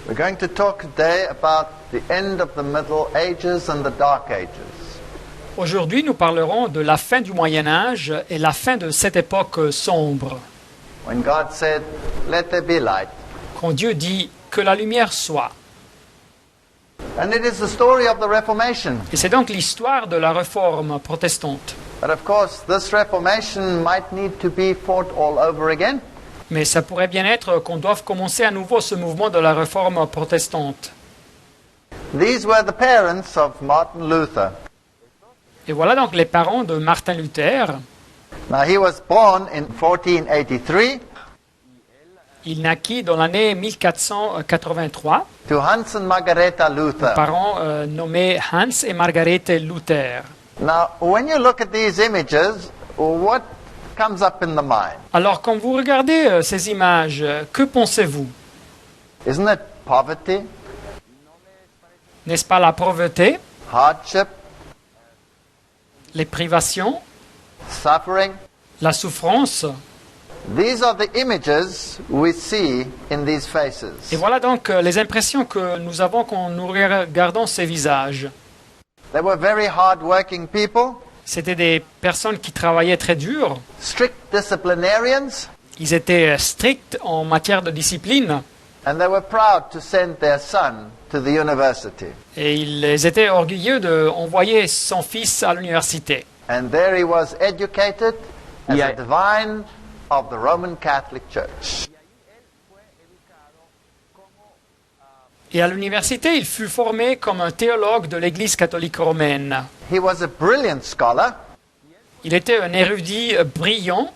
We're going to talk today about the end of the Middle Ages and the Dark Ages. Aujourd'hui, nous parlerons de la fin du Moyen Âge et la fin de cette époque sombre. When God said, "Let there be light." Quand Dieu dit que la lumière soit. And it is the story of the Reformation. Et c'est donc l'histoire de la réforme protestante. But of course, this Reformation might need to be fought all over again. Mais ça pourrait bien être qu'on doive commencer à nouveau ce mouvement de la réforme protestante. These were the parents of Martin Luther. Et voilà donc les parents de Martin Luther. Now, he was born in 1483 Il naquit dans l'année 1483, to Hans and Margareta Luther. parents nommés Hans et Margarete Luther. Now, when you look at these images, what comes up in the mind? Alors, quand vous regardez ces images, que pensez-vous? Isn't it poverty, N'est-ce pas la pauvreté, hardship, les privations, suffering? la souffrance? These are the images we see in these faces. Et voilà donc les impressions que nous avons quand nous regardons ces visages. They were very hard-working people, C'étaient des personnes qui travaillaient très dur. strict disciplinarians, Ils étaient stricts en matière de discipline. and they were proud to send their son to the university. Et ils étaient orgueilleux d'envoyer son fils à l'université. And there he was educated as a divine of the Roman Catholic Church. Et à l'université, il fut formé comme un théologue de l'Église catholique romaine. He was a brilliant scholar, Il était un érudit brillant,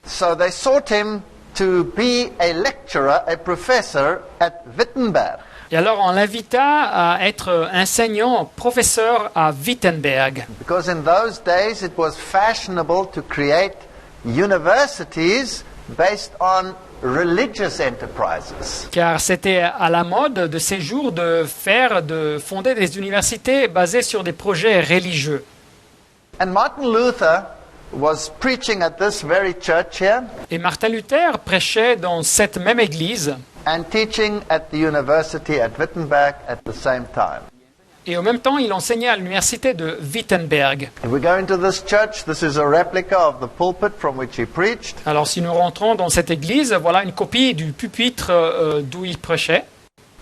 so they sought him to be a lecturer, a professor at Wittenberg. et alors on l'invita à être enseignant, professeur à Wittenberg. Because in those days it was fashionable to create universities based on religious enterprises. Car c'était à la mode de ces jours de fonder des universités basées sur des projets religieux. And Martin Luther was preaching at this very church here Et Martin Luther prêchait dans cette même église, and teaching at the university at Wittenberg at the same time. et en même temps il enseignait à l'université de Wittenberg. If we go into this church, this is a replica of the pulpit from which he preached. Alors si nous rentrons dans cette église, voilà une copie du pupitre d'où il prêchait.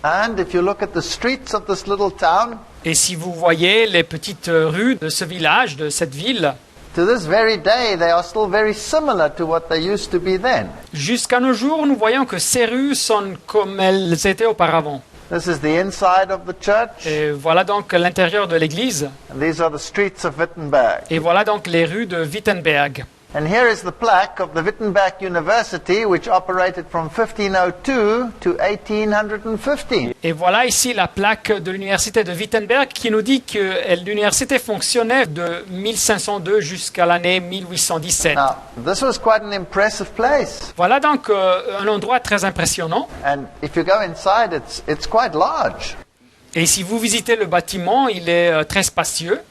And if you look at the streets of this little town, Et si vous voyez les petites rues de ce village, de cette ville, to this very day, they are still very similar to what they used to be then. jusqu'à nos jours, nous voyons que ces rues sont comme elles étaient auparavant. This is the inside of the church, Et voilà donc l'intérieur de l'église. and these are the streets of Wittenberg. Et voilà donc les rues de Wittenberg. And here is the plaque of the Wittenberg University, which operated from 1502 to 1815. Et voilà ici la plaque de l'université de Wittenberg qui nous dit que l'université fonctionnait de 1502 jusqu'à l'année 1817. Now, this was quite an impressive place. Voilà donc un endroit très impressionnant. And if you go inside, it's quite large. Et si vous visitez le bâtiment, il est très spacieux.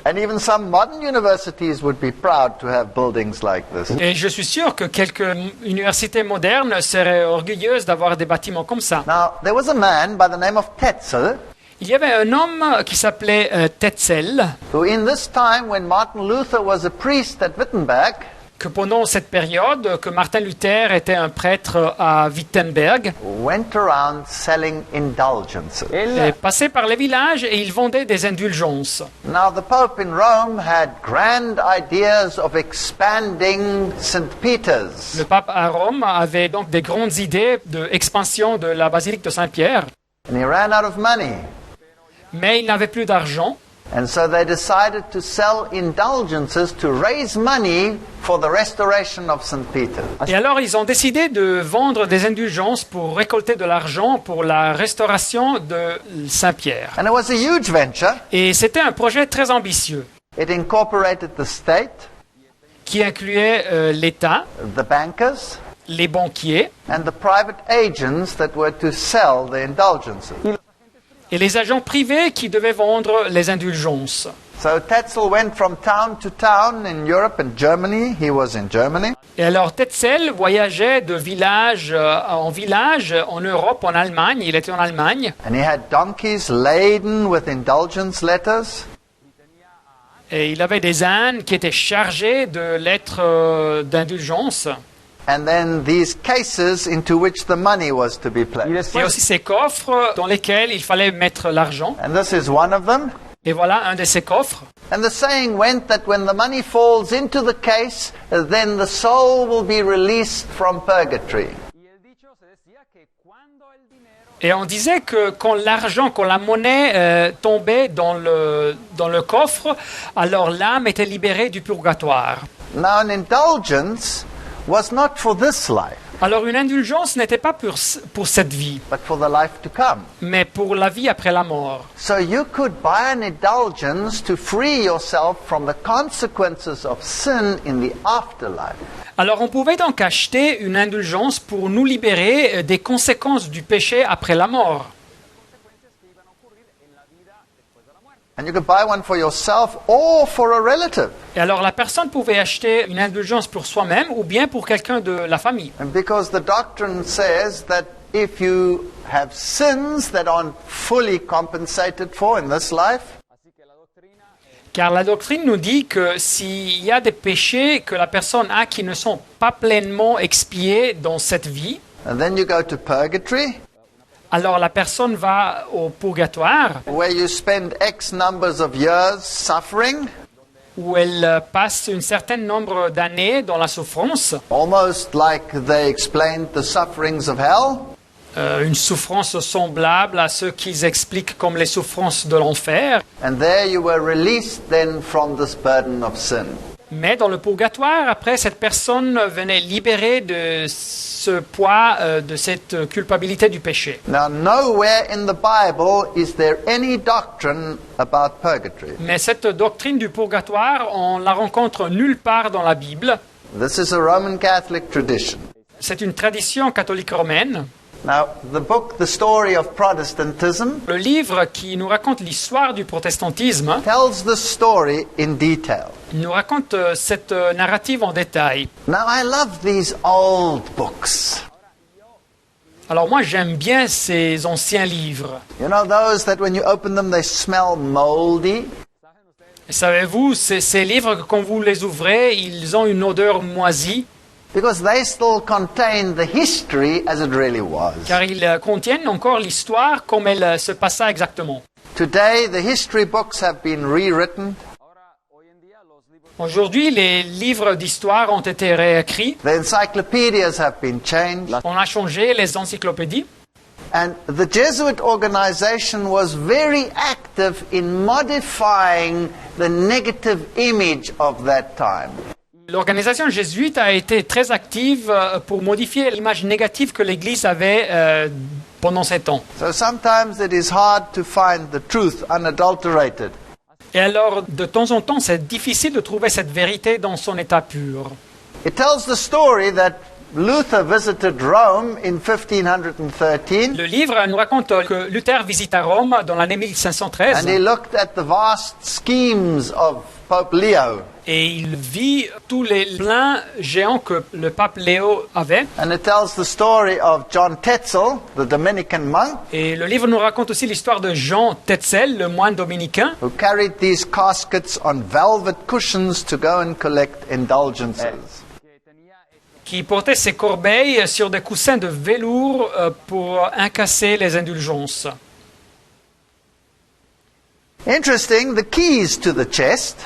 And even some modern universities would be proud to have buildings like this. Et je suis sûr que quelques universités modernes seraient orgueilleuses d'avoir des bâtiments comme ça. Now, there was a man by the name of Tetzel, Il y avait un homme qui s'appelait Tetzel, who in this time when Martin Luther was a priest at Wittenberg, que pendant cette période que Martin Luther était un prêtre à Wittenberg, went around selling indulgences. est passé par les villages et il vendait des indulgences. Now, the Pope in Rome had grand ideas of expanding St. Peter's. Le pape à Rome avait donc des grandes idées d'expansion de la basilique de Saint-Pierre, And he ran out of money. mais il n'avait plus d'argent. And so they decided to sell indulgences to raise money for the restoration of St. Peter. Et alors ils ont décidé de vendre des indulgences pour récolter de l'argent pour la restauration de Saint-Pierre. And it was a huge venture. Et c'était un projet très ambitieux It incorporated the state, qui incluait l'État, the bankers, les banquiers and the private agents that were to sell the indulgences. et les agents privés qui devaient vendre les indulgences. So Tetzel went from town to town in Europe and Germany. He was in Germany. Et alors Tetzel voyageait de village en village en Europe, en Allemagne. Il était en Allemagne. And he had donkeys laden with indulgence letters. Et il avait des ânes qui étaient chargés de lettres d'indulgence. And then these cases into which the money was to be placed. Et aussi ces coffres dans lesquels il fallait mettre l'argent. And this is one of them. Et voilà un de ces coffres. And the saying went that when the money falls into the case, then the soul will be released from purgatory. Et on disait que quand la monnaie tombait dans le coffre, alors l'âme était libérée du purgatoire. Now an indulgence was not for this life, Alors une indulgence n'était pas pour cette vie, but for the life to come. mais pour la vie après la mort. So you could buy an indulgence to free yourself from the consequences of sin in the afterlife. Alors on pouvait donc acheter une indulgence pour nous libérer des conséquences du péché après la mort. And you could buy one for yourself or for a relative. Et alors la personne pouvait acheter une indulgence pour soi-même ou bien pour quelqu'un de la famille. And because the doctrine says that if you have sins that aren't fully compensated for in this life, Car la doctrine nous dit que s'il y a des péchés que la personne a qui ne sont pas pleinement expiés dans cette vie, and then you go to purgatory, alors la personne va au purgatoire where you spend X numbers of years suffering, où elle passe un certain nombre d'années dans la souffrance, almost like they explained the sufferings of hell. une souffrance semblable à ce qu'ils expliquent comme les souffrances de l'enfer. And there you were released then from this burden of sin. Mais dans le purgatoire, après, cette personne venait libérée de ce poids, de cette culpabilité du péché. Now, nowhere in the Bible is there any doctrine about purgatory. Mais cette doctrine du purgatoire, on la rencontre nulle part dans la Bible. This is a Roman Catholic tradition. C'est une tradition catholique romaine. Now, the book, The Story of Protestantism, Le livre qui nous raconte l'histoire du protestantisme tells the story in detail. nous raconte cette narrative en détail. Now, I love these old books. Alors moi, j'aime bien ces anciens livres. You know, those that when you open them, they smell moldy. Et savez-vous, ces livres, quand vous les ouvrez, ils ont une odeur moisie, Because they still contain the history as it really was. car ils contiennent encore l'histoire comme elle se passa exactement. Today, the history books have been rewritten. Aujourd'hui, les livres d'histoire ont été réécrits. The encyclopedias have been changed. On a changé les encyclopédies. And the Jesuit organization was very active in modifying the negative image of that time. L'organisation jésuite a été très active pour modifier l'image négative que l'Église avait pendant ces temps. So sometimes it is hard to find the truth unadulterated. Et alors, de temps en temps, c'est difficile de trouver cette vérité dans son état pur. It tells the story that Luther visited Rome in 1513, Le livre nous raconte que Luther visita Rome dans l'année 1513 and he looked at the vast schemes of Pope Leo. et il vit tous les plans géants que le pape Léo avait. And it tells the story of John Tetzel, the Dominican monk, Et le livre nous raconte aussi l'histoire de Jean Tetzel, le moine dominicain, who carried these caskets on velvet cushions to go and collect indulgences. qui portait ses corbeilles sur des coussins de velours pour incasser les indulgences. Interesting, the keys to the chest,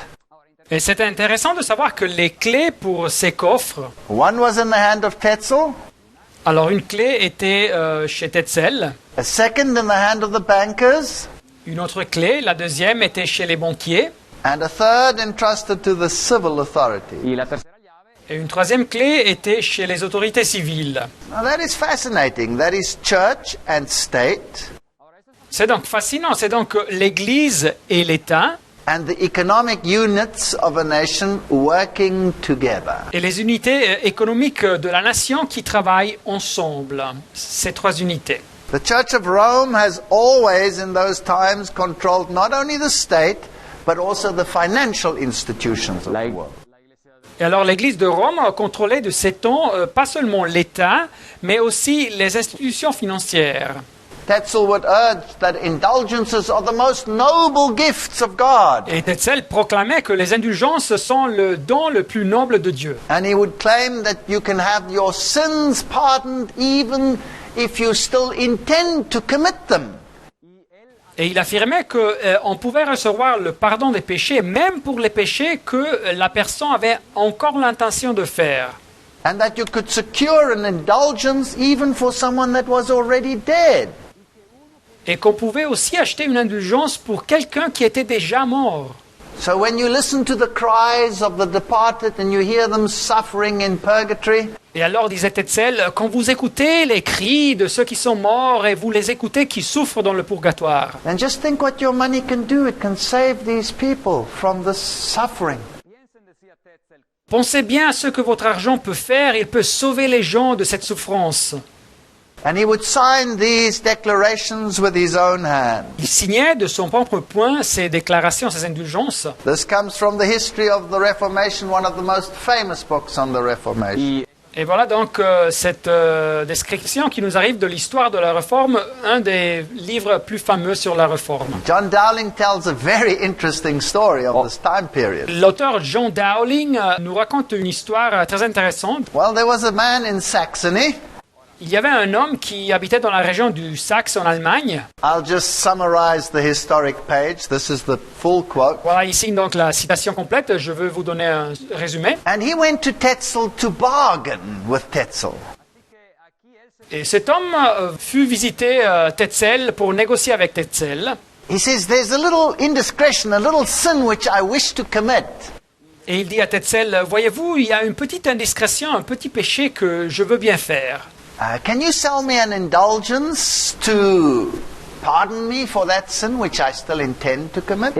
Et c'est intéressant de savoir que les clés pour ces coffres, one was in the hand of Tetzel, alors une clé était chez Tetzel, a second in the hand of the bankers, une autre clé, la deuxième était chez les banquiers, and a third entrusted to the civil authority. et une troisième clé était chez les autorités civiles. Now that is fascinating. That is church and state C'est donc fascinant, c'est donc l'Église et l'État and the economic units of a nation working together. et les unités économiques de la nation qui travaillent ensemble, ces trois unités. The Church of Rome has always in those times controlled not only the state, but also the financial institutions of the world. Et alors l'Église de Rome contrôlait de ces temps pas seulement l'État, mais aussi les institutions financières. Tetzel would urge that indulgences are the most noble gifts of God. Et Tetzel proclamait que les indulgences sont le don le plus noble de Dieu. And he would claim that you can have your sins pardoned even if you still intend to commit them. Et il affirmait qu'on pouvait recevoir le pardon des péchés, même pour les péchés que la personne avait encore l'intention de faire. And that you could secure an indulgence even for someone that was already dead. Et qu'on pouvait aussi acheter une indulgence pour quelqu'un qui était déjà mort. So when you listen to the cries of the departed and you hear them suffering in purgatory, Et alors, disait Tetzel, quand vous écoutez les cris de ceux qui sont morts et vous les écoutez qui souffrent dans le purgatoire, then just think what your money can do. It can save these people from the suffering. pensez bien à ce que votre argent peut faire, il peut sauver les gens de cette souffrance. And he would sign these declarations with his own hand. Il signait de son propre poing ces déclarations, ces indulgences. This comes from the history of the Reformation, one of the most famous books on the Reformation. Et voilà donc cette description qui nous arrive de l'histoire de la Réforme, un des livres plus fameux sur la Réforme. John Dowling tells a very interesting story of this time period. L'auteur John Dowling nous raconte une histoire très intéressante. Well, there was a man in Saxony. Il y avait un homme qui habitait dans la région du Saxe en Allemagne. I'll just summarize the historic page. This is the full quote. Voilà ici donc la citation complète. Je veux vous donner un résumé. And he went to Tetzel to bargain with Tetzel. Et cet homme fut visiter Tetzel pour négocier avec Tetzel. He says, there's a little indiscretion, a little sin which I wish to commit. Et il dit à Tetzel, voyez-vous, il y a une petite indiscrétion, un petit péché que je veux bien faire. Can you sell me an indulgence to pardon me for that sin which I still intend to commit?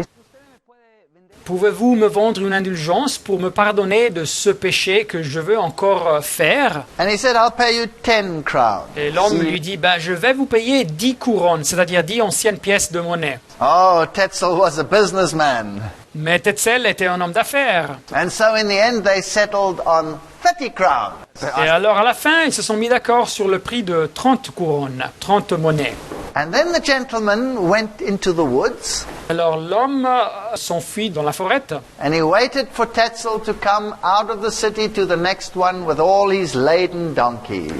Pouvez-vous me vendre une indulgence pour me pardonner de ce péché que je veux encore faire? And he said, I'll pay you 10 crowns. Et l'homme lui dit, je vais vous payer 10 couronnes, c'est-à-dire 10 anciennes pièces de monnaie. Oh, Tetzel was a businessman. Mais Tetzel était un homme d'affaires. And so in the end they settled on 30 crowns. Et alors à la fin, ils se sont mis d'accord sur le prix de 30 couronnes, 30 monnaies. And then the gentleman went into the woods. Alors l'homme s'enfuit dans la forêt. And he waited for Tetzel to come out of the city to the next one with all his laden donkeys.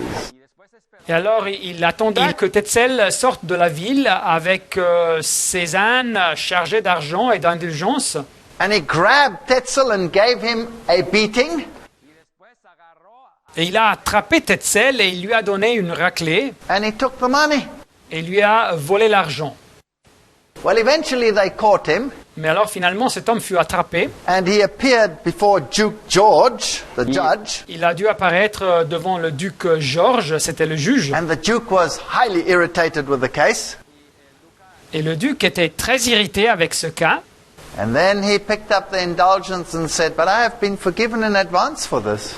Et alors il attendit que Tetzel sorte de la ville avec ses ânes chargés d'argent et d'indulgence. And he grabbed Tetzel and gave him a beating. Et il a attrapé Tetzel et il lui a donné une raclée. And he took the money. Et lui a volé l'argent. Well, eventually they caught him. Mais alors finalement cet homme fut attrapé. And he appeared before Duke George, the judge. Il a dû apparaître devant le duc George, c'était le juge. And the duke was highly irritated with the case. Et le duc était très irrité avec ce cas. And then he picked up the indulgence and said, but I have been forgiven in advance for this.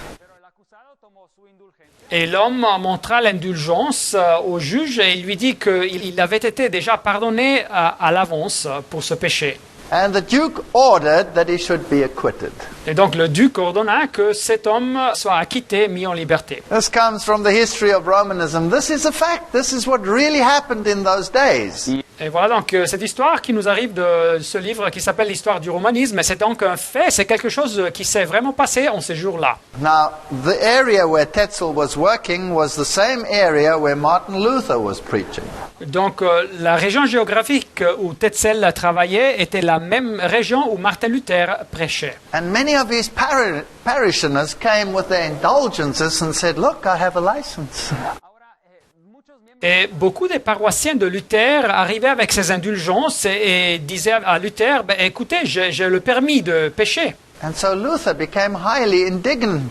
Et l'homme montra l'indulgence au juge et il lui dit qu'il avait été déjà pardonné à l'avance pour ce péché. And the duke ordered that he should be acquitted. Et donc le duc ordonna que cet homme soit acquitté, mis en liberté. This comes from the history of Romanism. This is a fact. This is what really happened in those days. Et voilà donc cette histoire qui nous arrive de ce livre qui s'appelle l'histoire du romanisme. C'est donc un fait, c'est quelque chose qui s'est vraiment passé en ces jours-là. Now, the area where Tetzel was working was the same area where Martin Luther was preaching. Donc la région géographique où Tetzel travaillait était la même région où Martin Luther prêchait. And many of his parishioners came with their indulgences and said, look, I have a license. Et beaucoup des paroissiens de Luther arrivaient avec ces indulgences et disaient à Luther, écoutez, j'ai le permis de pécher. And so Luther became highly indignant.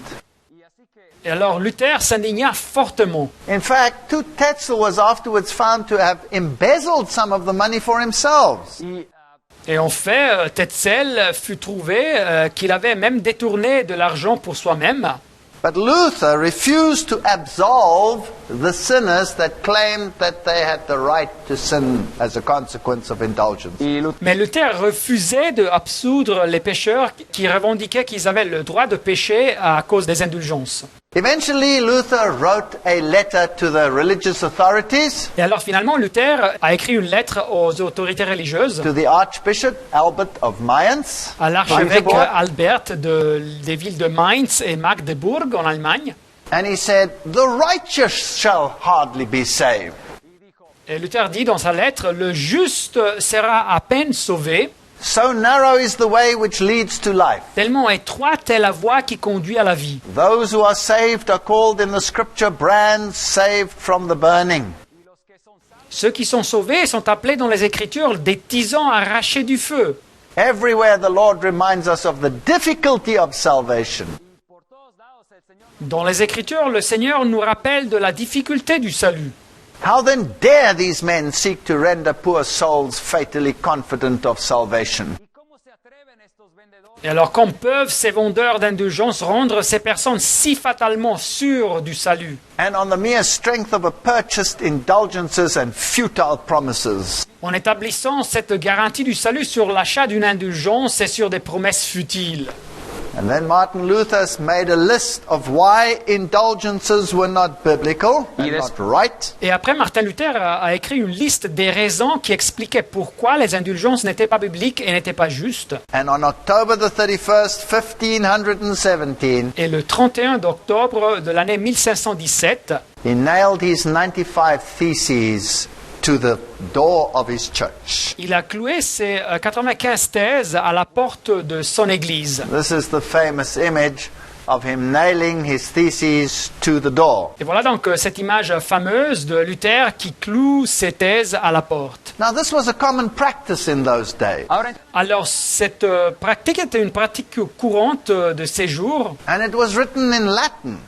Et alors Luther s'indigna fortement. In fact, Tetzel was afterwards found to have embezzled some of the money for himself. Et en fait, Tetzel fut trouvé qu'il avait même détourné de l'argent pour soi-même. But Luther refused to absolve the sinners that claimed that they had the right to sin as a consequence of indulgence. Mais Luther refusait d'absoudre les pécheurs qui revendiquaient qu'ils avaient le droit de pécher à cause des indulgences. Eventually, Luther wrote a letter to the religious authorities, Et alors finalement, Luther a écrit une lettre aux autorités religieuses, to the Archbishop Albert of Mayence, à l'archevêque Magdeburg, Albert des villes de Mainz et Magdebourg en Allemagne. and he said, "The righteous shall hardly be saved." Et Luther dit dans sa lettre, le juste sera à peine sauvé, So narrow is the way which leads to life. tellement étroite est la voie qui conduit à la vie. Those who are saved are called in the scripture brands saved from the burning. Ceux qui sont sauvés sont appelés dans les Écritures des tisans arrachés du feu. Everywhere the Lord reminds us of the difficulty of salvation. Dans les Écritures, le Seigneur nous rappelle de la difficulté du salut. How then dare these men seek to render poor souls fatally confident of salvation? Et alors, comme peuvent ces vendeurs d'indulgence rendre ces personnes si fatalement sûres du salut? And on the mere strength of a purchased indulgences and futile promises. En établissant cette garantie du salut sur l'achat d'une indulgence et sur des promesses futiles. And then Martin Luther made a list of why indulgences were not biblical and not right. Et après, Martin Luther a écrit une liste des raisons qui expliquaient pourquoi les indulgences n'étaient pas bibliques et n'étaient pas justes. And on October the 31st, 1517, Et le 31 d'octobre de l'année 1517, he nailed his 95 theses to the door of his church. il a cloué ses 95 thèses à la porte de son église. This is the famous image of him nailing his theses to the door. Et voilà donc cette image fameuse de Luther qui cloue ses thèses à la porte. Now, this was a common practice in those days, Alors cette pratique était une pratique courante de ces jours, and it was written in Latin.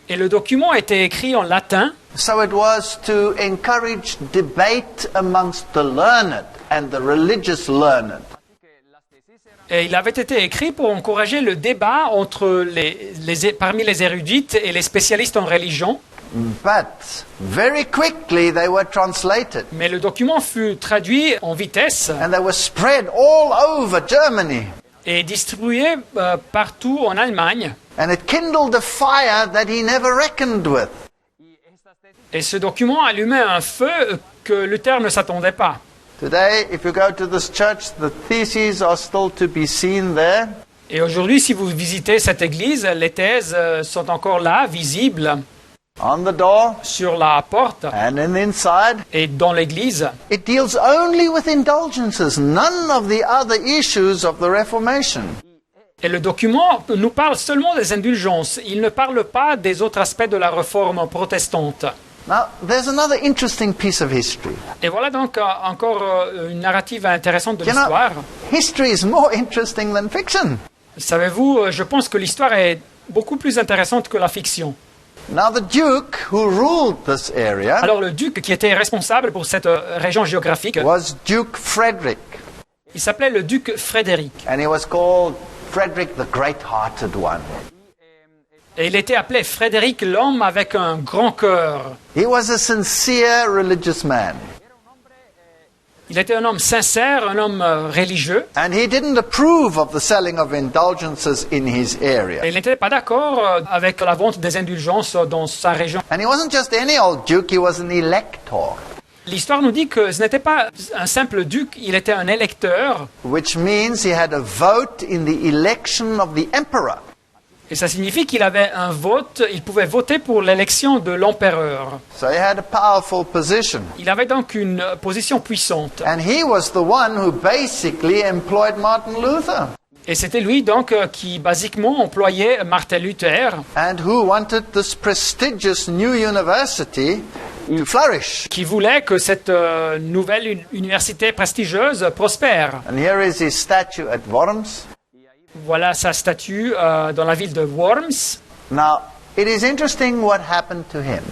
et le document était écrit en latin. So it was to encourage debate amongst the learned and the religious learned. Et il avait été écrit pour encourager le débat entre parmi les érudites et les spécialistes en religion. But very quickly they were translated, Mais le document fut traduit en vitesse and they were spread all over Germany. et distribué partout en Allemagne. And it kindled a fire that he never reckoned with. Et ce document allumait un feu que Luther ne s'attendait pas. Today, if you go to this church, the theses are still to be seen there. Et aujourd'hui, si vous visitez cette église, les thèses sont encore là, visibles, On the door sur la porte and inside. et dans l'église. It deals only with indulgences, none of the other issues of the Reformation. Et le document nous parle seulement des indulgences. Il ne parle pas des autres aspects de la réforme protestante. Now, there's another interesting piece of history. Et voilà donc encore une narrative intéressante de You know, l'histoire. history is more interesting than fiction. Savez-vous, je pense que l'histoire est beaucoup plus intéressante que la fiction. Now, the Duke who ruled this area Alors le duc qui était responsable pour cette région géographique, was Duke Frederick, il s'appelait le duc Frédéric. and he was called Frederick the Great-Hearted One. Et il était appelé Frédéric l'homme avec un grand cœur. He was a sincere religious man, Il était un homme sincère, un homme religieux. and he didn't approve of the selling of indulgences in his area. Et il n'était pas d'accord avec la vente des indulgences dans sa région. And he wasn't just any old duke, he was an elector, L'histoire nous dit que ce n'était pas un simple duc, il était un électeur. which means he had a vote in the election of the emperor. Et ça signifie qu'il avait un vote, il pouvait voter pour l'élection de l'empereur. So he had a powerful position. Il avait donc une position puissante. And he was the one who basically employed Martin Luther, Et c'était lui donc qui basiquement employait Martin Luther, and who wanted this prestigious new university to flourish. qui voulait que cette nouvelle université prestigieuse prospère. And here is his statue at Worms. Voilà sa statue dans la ville de Worms. Now, it is interesting what happened to him.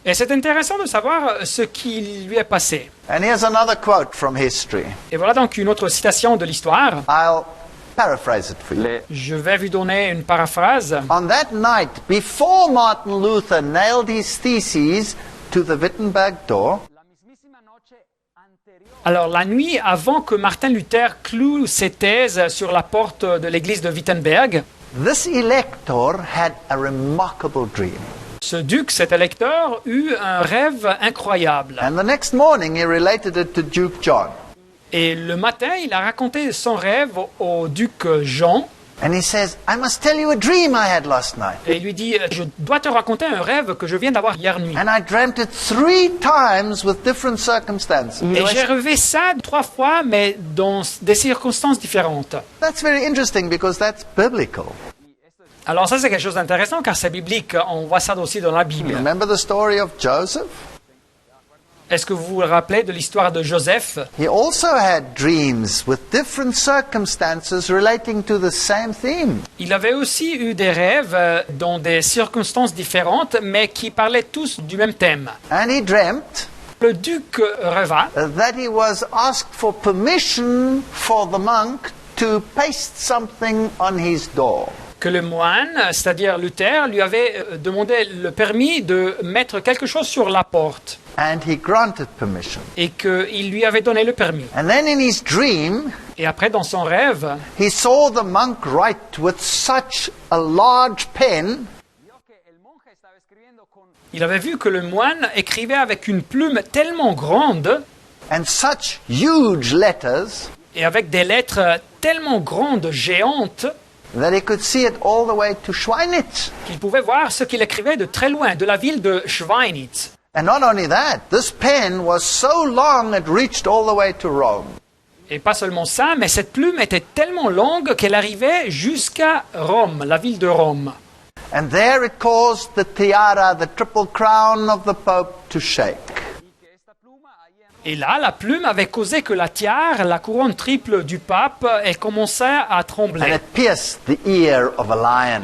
Et c'est intéressant de savoir ce qui lui est passé. And here's another quote from history. Et voilà donc une autre citation de l'histoire. I'll paraphrase it for you. Je vais vous donner une paraphrase. On that night, before Martin Luther nailed his theses to the Wittenberg door, Alors, la nuit avant que Martin Luther cloue ses thèses sur la porte de l'église de Wittenberg, this elector had a remarkable dream. ce duc, cet électeur, eut un rêve incroyable. And the next morning he related it to Duke John. Et le matin, il a raconté son rêve au duc Jean. And he says, I must tell you a dream I had last night. Et il lui dit, je dois te raconter un rêve que je viens d'avoir hier nuit. And I dreamt it 3 times with different circumstances. Et j'ai rêvé ça 3 fois, mais dans des circonstances différentes. That's very interesting because that's biblical. Alors ça, c'est quelque chose d'intéressant, car c'est biblique. On voit ça aussi dans la Bible. Remember the story of Joseph? Est-ce que vous vous rappelez de l'histoire de Joseph? He also had dreams with different circumstances relating to the same theme. Il avait aussi eu des rêves dans des circonstances différentes, mais qui parlaient tous du même thème. And he dreamt Le duc rêva that he was asked for permission for the monk to paste something on his door. que le moine, c'est-à-dire Luther, lui avait demandé le permis de mettre quelque chose sur la porte. And he granted permission. Et qu'il lui avait donné le permis. And then in his dream, Et après, dans son rêve, he saw the monk write with such a large pen il avait vu que le moine écrivait avec une plume tellement grande and such huge letters et avec des lettres tellement grandes, géantes, that he could see it all the way to Schweinitz. qu'il pouvait voir ce qu'il écrivait de très loin, de la ville de Schweinitz. And not only that, this pen was so long it reached all the way to Rome. Et pas seulement ça, mais cette plume était tellement longue qu'elle arrivait jusqu'à Rome, la ville de Rome. And there it caused the tiara, the triple crown of the Pope, to shake. Et là, la plume avait causé que la tiare, la couronne triple du pape, elle commençait à And trembler. it pierced the ear of a lion.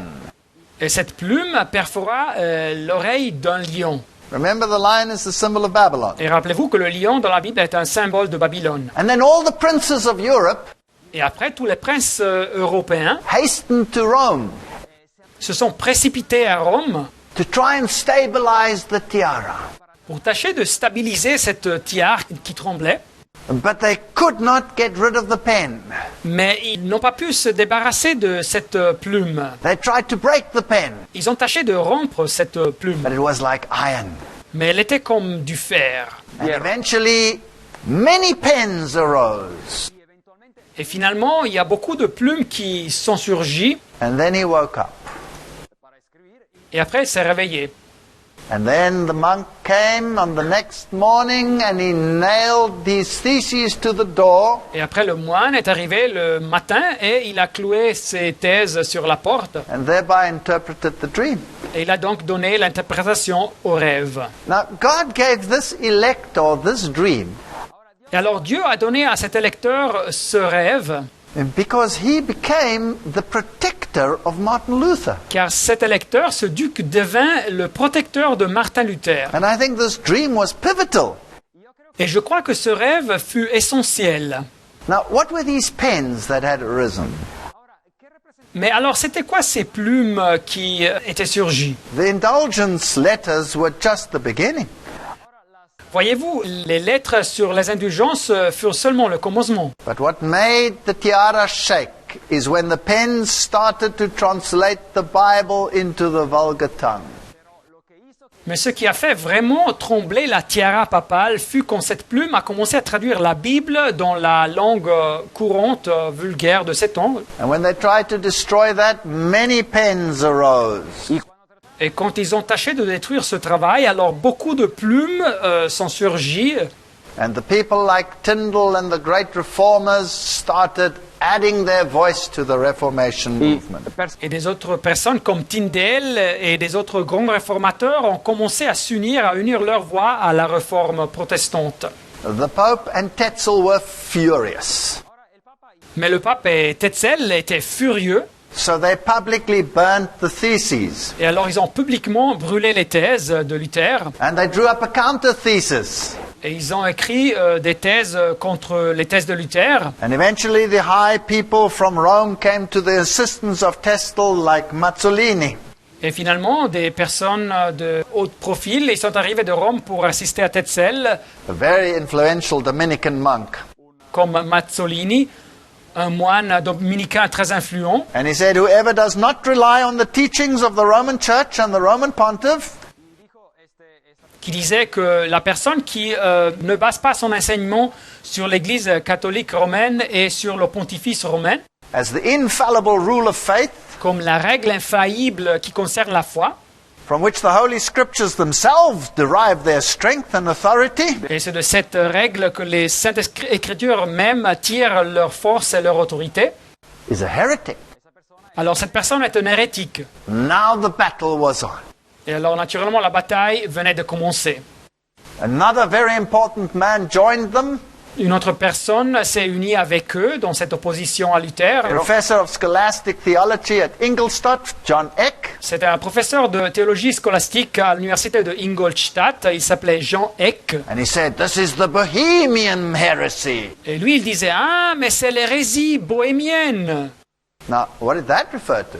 Et cette plume perfora l'oreille d'un lion. Remember, the lion is the symbol of Babylon. Et rappelez-vous que le lion dans la Bible est un symbole de Babylone. And then all the princes of Europe Et après, tous les princes européens hastened to Rome se sont précipités à Rome to try and stabilize the tiara. pour tâcher de stabiliser cette tiare qui tremblait. But they could not get rid of the pen. Mais ils n'ont pas pu se débarrasser de cette plume. They tried to break the pen, Ils ont tâché de rompre cette plume. but it was like iron. Mais elle était comme du fer. And eventually, many pens arose. Et finalement, il y a beaucoup de plumes qui sont surgies. And then he woke up. Et après, il s'est réveillé. And then the monk came on the next morning and he nailed his theses to the door. Et après, le moine est arrivé le matin et il a cloué ses thèses sur la porte. And thereby interpreted the dream. Et il a donc donné l'interprétation au rêve. Now, God gave this elector this dream Et alors Dieu a donné à cet électeur ce rêve, because he became the protector of Martin Luther. car cet électeur, ce duc, devint le protecteur de Martin Luther. And I think this dream was pivotal. Et je crois que ce rêve fut essentiel. Now, what were these pens that had arisen? Mais alors, c'était quoi ces plumes qui étaient surgies? The indulgence letters were just the beginning. Voyez-vous, les lettres sur les indulgences furent seulement le commencement. But what made the tiara shake is when the pens started to translate the Bible into the vulgar tongue. Mais ce qui a fait vraiment trembler la tiara papale fut quand cette plume a commencé à traduire la Bible dans la langue courante, vulgaire de ces temps. And when they tried to destroy that, many pens arose. Et quand ils ont tâché de détruire ce travail, alors beaucoup de plumes sont surgies. And the people like Tyndall and the great reformers started adding their voice to the Reformation movement. Et des autres personnes comme Tyndale et des autres grands réformateurs ont commencé à s'unir, à unir leur voix à la réforme protestante. The Pope and Tetzel were furious. Mais le pape et Tetzel étaient furieux. So they publicly burnt the theses. Et alors ils ont publiquement brûlé les thèses de Luther. And they drew up a counter thesis. Et ils ont écrit des thèses contre les thèses de Luther. And eventually the high people from Rome came to the assistance of Testel, like Mazzolini. Et finalement, des personnes de haut profil, ils sont arrivés de Rome pour assister à Tetzel, A very influential Dominican monk. comme Mazzolini, un moine dominicain très influent. And he said, whoever does not rely on the teachings of the Roman Church and the Roman Pontiff Qui disait que la personne qui ne base pas son enseignement sur l'Église catholique romaine et sur le pontifice romain, as the infallible rule of faith, comme la règle infaillible qui concerne la foi, from which the Holy Scriptures themselves derive their strength and authority, et c'est de cette règle que les Saintes Écritures même tirent leur force et leur autorité, is a heretic. alors cette personne est un hérétique. Now the battle was on. Et alors naturellement la bataille venait de commencer. Another very important man joined them, Une autre personne s'est unie avec eux dans cette opposition à Luther. professor of scholastic theology at Ingolstadt, John Eck. C'était un professeur de théologie scolastique à l'université de Ingolstadt. Il s'appelait Jean Eck. And he said, this is the Bohemian heresy. Et lui, il disait « Ah, mais c'est l'hérésie bohémienne !» Now, what did that refer to?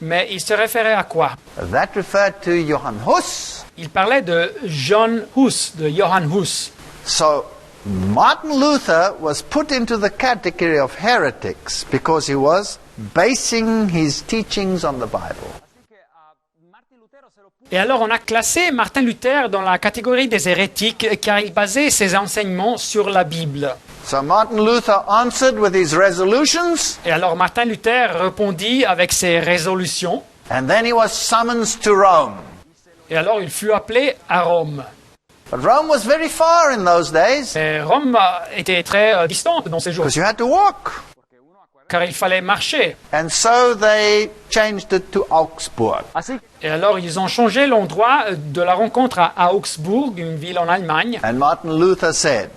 Mais il se référait à quoi? That referred to Johann Hus. Il parlait de John Hus, de Johann Hus. So, Martin Luther was put into the category of heretics because he was basing his teachings on the Bible. Et alors on a classé Martin Luther dans la catégorie des hérétiques car il basait ses enseignements sur la Bible. So Martin Luther answered with his resolutions, Et alors Martin Luther répondit avec ses résolutions. and then he was summoned to Rome. Et alors il fut appelé à Rome. But Rome was very far in those days Et Rome était très distante dans ces jours, because you had to walk. car il fallait marcher. And so they changed it to Augsburg. Et alors ils ont changé l'endroit de la rencontre à Augsbourg, une ville en Allemagne. And Martin Luther said,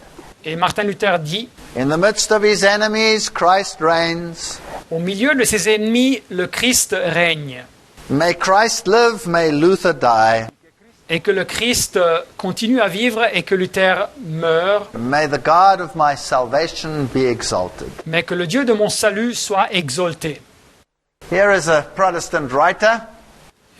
Et Martin Luther dit, in the midst of his enemies, Christ reigns. au milieu de ses ennemis, le Christ règne. May Christ live, may Luther die. Et que le Christ continue à vivre et que Luther meure, May the God of my salvation be exalted. mais que le Dieu de mon salut soit exalté. Here is a Protestant writer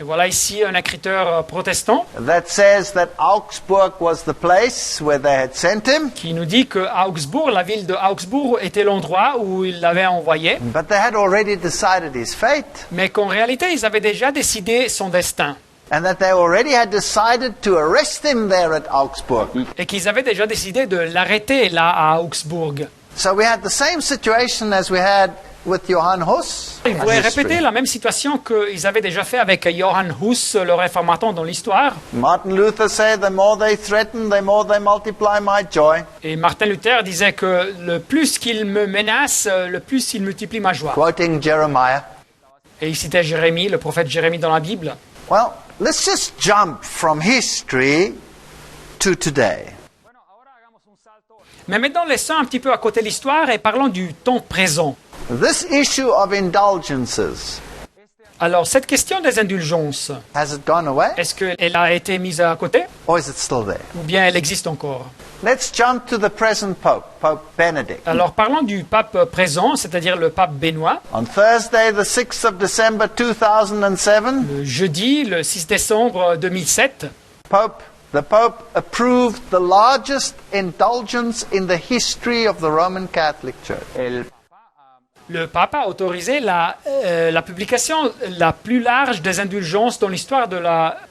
Et voilà ici un écriteur protestant that says that Augsburg was the place where they had sent him, qui nous dit que Augsbourg, la ville de Augsbourg, était l'endroit où il l'avait envoyé, but they had already decided his fate, mais qu'en réalité ils avaient déjà décidé son destin. and that they already had decided to arrest him there at Augsburg. Et qu'ils avaient déjà décidé de l'arrêter là à Augsbourg. So we had the same situation as we had with Johann Hus. Ils pourraient répéter la même situation qu'ils avaient déjà fait avec Johann Hus, le réformateur dans l'histoire. Martin Luther said, the more they threaten, the more they multiply my joy. Et Martin Luther disait que le plus qu'ils me menacent, le plus ils multiplient ma joie. Quoting Jeremiah. Et il citait Jérémie, le prophète Jérémie dans la Bible. Well, let's just jump from history to today. Mais maintenant, laissons un petit peu à côté l'histoire et parlons du temps présent. This issue of indulgences, Alors, cette question des indulgences, has it gone away est-ce qu'elle a été mise à côté or is it still there? ou bien elle existe encore? Let's jump to the present Pope, Pope Benedict. Alors, parlons du pape présent, c'est-à-dire le pape Benoît. On Thursday, the 6th of December 2007, Le jeudi, le 6 décembre 2007, the Pope approved the largest indulgence in the history of the Roman Catholic Church. le pape a autorisé la publication la plus large des indulgences dans l'histoire de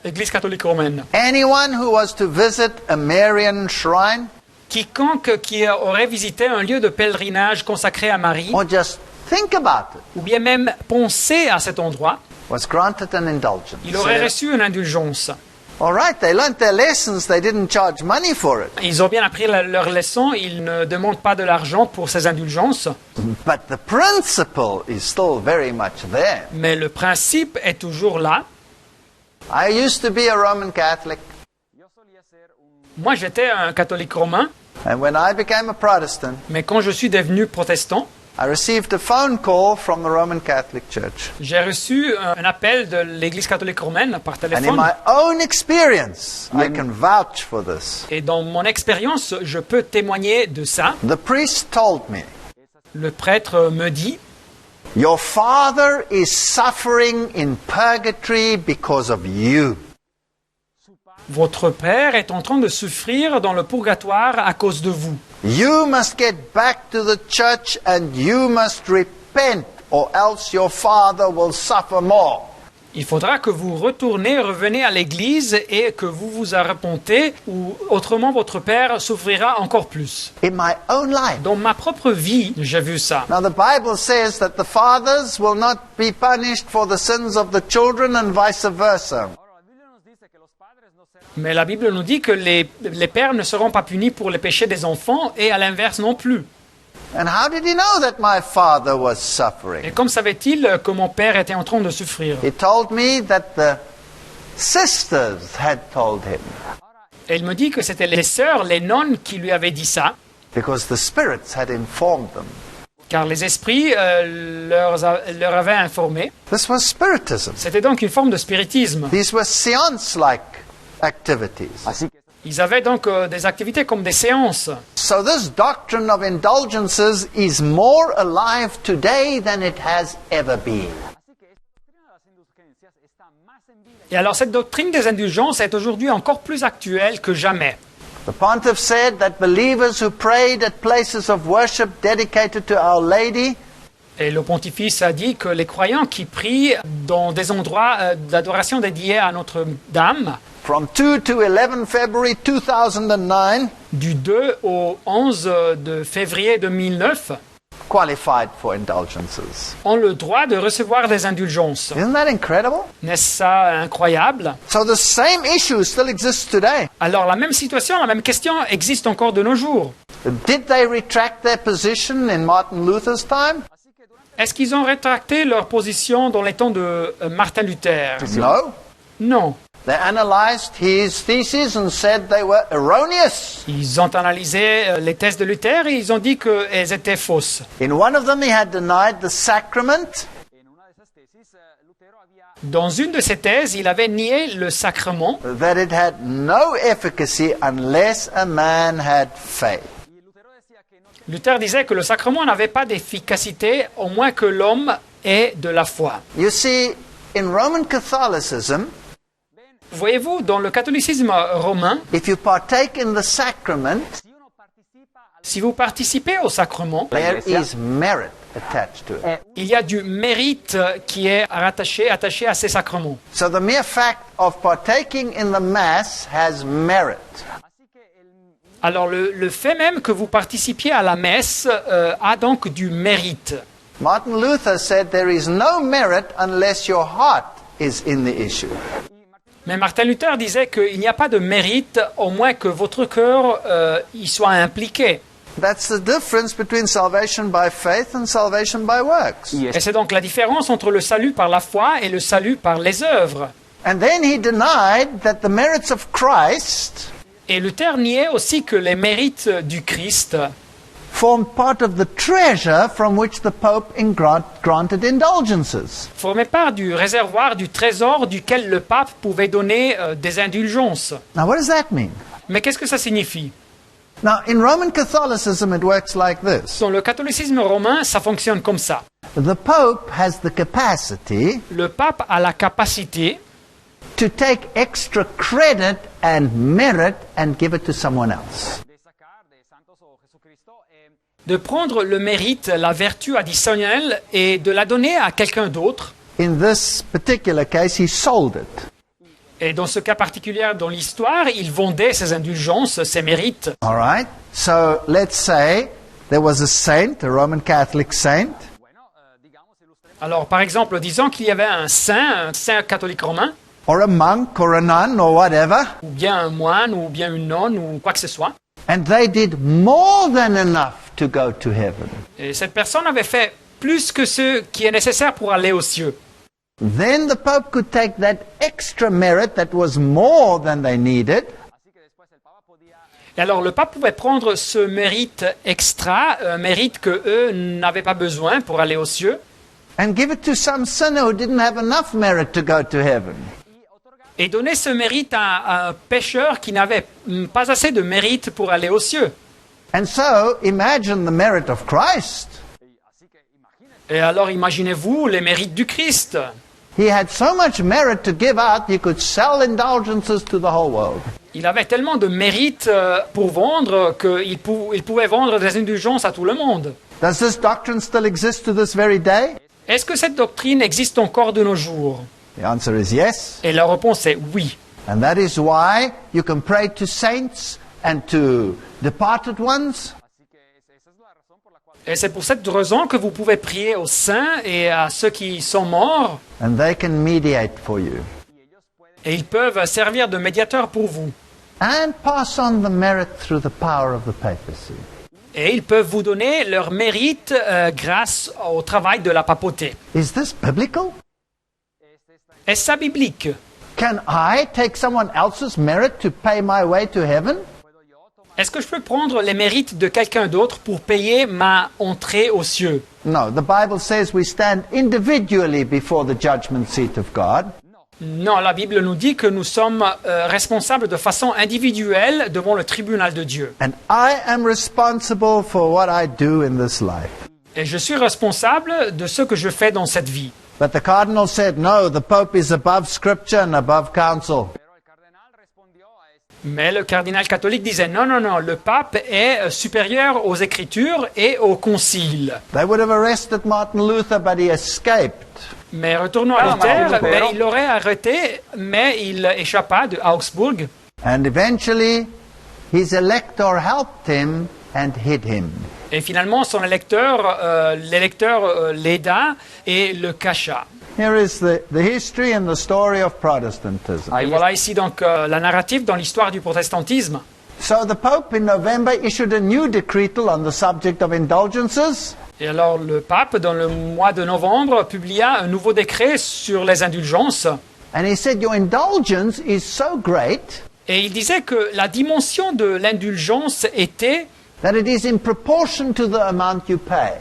l'Église catholique romaine. Anyone who was to visit a Marian shrine Quiconque qui aurait visité un lieu de pèlerinage consacré à Marie, or just think about it ou bien même pensé à cet endroit, was granted an indulgence. il aurait reçu une indulgence. All right, they learned their lessons, they didn't charge money for it. Ils ont bien appris leur leçon, ils ne demandent pas de l'argent pour ces indulgences, But the principle is still very much there. mais le principe est toujours là. I used to be a Roman Catholic, Moi, j'étais un catholique romain, and when I became a Protestant, mais quand je suis devenu protestant, I received a phone call from the Roman Catholic Church. J'ai reçu un appel de l'Église catholique romaine par And in téléphone. my own experience, I can vouch for this. Et dans mon expérience, je peux témoigner de ça. The priest told me, Le prêtre me dit, your father is suffering in purgatory because of you. votre père est en train de souffrir dans le purgatoire à cause de vous. You must get back to the church and you must repent, or else your father will suffer more. Il faudra que vous revenez à l'église et que vous vous arrepentez, ou autrement votre père souffrira encore plus. In my own life. Dans ma propre vie, j'ai vu ça. Now the Bible says that the fathers will not be punished for the sins of the children and vice versa. Mais la Bible nous dit que les pères ne seront pas punis pour les péchés des enfants et à l'inverse non plus. And how did he know that my father was Et suffering? comme savait-il que mon père était en train de souffrir? He told me that the sisters had told him, Et il me dit que c'était les sœurs, les nonnes qui lui avaient dit ça, because the spirits had informed them. car les esprits leur avaient informé. This was spiritism. C'était donc une forme de spiritisme. These were seance-like activities. Ils avaient donc des activités comme des séances. So this doctrine of indulgences is more alive today than it has ever been. Et alors cette doctrine des indulgences est aujourd'hui encore plus actuelle que jamais. The pontiff said that believers who prayed at places of worship dedicated to Our Lady Et le pontifice a dit que les croyants qui prient dans des endroits d'adoration dédiés à Notre-Dame, from 2 to 11 February 2009, du 2 au 11 de février 2009, qualified for indulgences. ont le droit de recevoir des indulgences. Isn't that incredible? N'est-ce ça incroyable? So the same issue still exists today. Alors la même situation, la même question existe encore de nos jours. Did they retract their position in Martin Luther's time? Est-ce qu'ils ont rétracté leur position dans les temps de Martin Luther? No. Non. They analyzed his theses and said they were erroneous. Ils ont analysé les thèses de Luther et ils ont dit qu'elles étaient fausses. In one of them, he had denied the sacrament. Dans une de ces thèses, il avait nié le sacrement, That it had no efficacy unless a man had faith. Luther disait que le sacrement n'avait pas d'efficacité au moins que l'homme ait de la foi. You see, in Roman Catholicism, Voyez-vous, dans le catholicisme romain, if you partake in the sacrament, si vous participez au sacrement, there is merit attached to it. il y a du mérite qui est attaché à ces sacrements. So the mere fact of partaking in the Mass has merit. Alors le fait même que vous participiez à la messe a donc du mérite. Martin Luther said there is no merit unless your heart is in the issue. Mais Martin Luther disait qu'il n'y a pas de mérite au moins que votre cœur y soit impliqué. That's the difference between salvation by faith and salvation by works. Et c'est donc la différence entre le salut par la foi et le salut par les œuvres. And then he denied that the merits of Christ Et Luther niait aussi que les mérites du Christ formed part of the treasure from which the Pope granted indulgences. formaient part du réservoir, du trésor duquel le pape pouvait donner des indulgences. Now, what does that mean? Mais qu'est-ce que ça signifie? Now, in Roman Catholicism, it works like this. Dans le catholicisme romain, ça fonctionne comme ça. The Pope has the capacity Le pape a la capacité to take extra credit and merit and give it to someone else. de prendre le mérite, la vertu additionnelle et de la donner à quelqu'un d'autre. In this particular case, he sold it. Et dans ce cas particulier dans l'histoire, il vendait ses indulgences, ses mérites. All right? So let's say there was a saint, a Roman Catholic saint, Alors, par exemple, disons qu'il y avait un saint catholique romain, or a monk, or a nun, or whatever, ou bien un moine, ou bien une nonne, ou quoi que ce soit. and they did more than enough to go to heaven. Et cette personne avait fait plus que ce qui est nécessaire pour aller aux cieux. Then the Pope could take that extra merit that was more than they needed Et alors le pape pouvait prendre ce mérite extra, un mérite que eux n'avaient pas besoin pour aller aux cieux, and give it to some sinner who didn't have enough merit to go to heaven. et donner ce mérite à un pécheur qui n'avait pas assez de mérite pour aller aux cieux. And so, imagine the merit of Christ. Et alors imaginez-vous les mérites du Christ. He had so much merit to give out, he could sell indulgences to the whole world. Il avait tellement de mérite pour vendre qu'il pouvait vendre des indulgences à tout le monde. Does this doctrine still exist to this very day? Est-ce que cette doctrine existe encore de nos jours? The answer is yes. Et la réponse est oui. And that is why you can pray to saints and to departed ones. Et c'est pour cette raison que vous pouvez prier aux saints et à ceux qui sont morts, And they can mediate for you. et ils peuvent servir de médiateurs pour vous. And pass on the merit through the power of the papacy. Et ils peuvent vous donner leur mérite grâce au travail de la papauté. Is this biblical? Est-ce ça biblique? Can I take someone else's merit to pay my way to heaven? Est-ce que je peux prendre les mérites de quelqu'un d'autre pour payer ma entrée aux cieux? No, the Bible says we stand individually before the judgment seat of God. Non, la Bible nous dit que nous sommes responsables de façon individuelle devant le tribunal de Dieu. And I am responsible for what I do in this life. Et je suis responsable de ce que je fais dans cette vie. But the cardinal said, no, the Pope is above scripture and above council. Mais le cardinal catholique disait non, non, non, le pape est supérieur aux Écritures et au concile. They would have arrested Martin Luther, but he escaped. Mais retournons à Luther, il l'aurait arrêté, mais il échappa de Augsbourg. And eventually, his elector helped him and hid him. Et finalement, son l'électeur l'aida et le cacha. Here is the history and the story of Protestantism. Et voilà ici donc la narrative dans l'histoire du protestantisme. So the Pope in November issued a new decretal on the subject of indulgences. Et alors le pape, dans le mois de novembre, publia un nouveau décret sur les indulgences. And he said, your indulgence is so great Et il disait que la dimension de l'indulgence était, that it is in proportion to the amount you pay.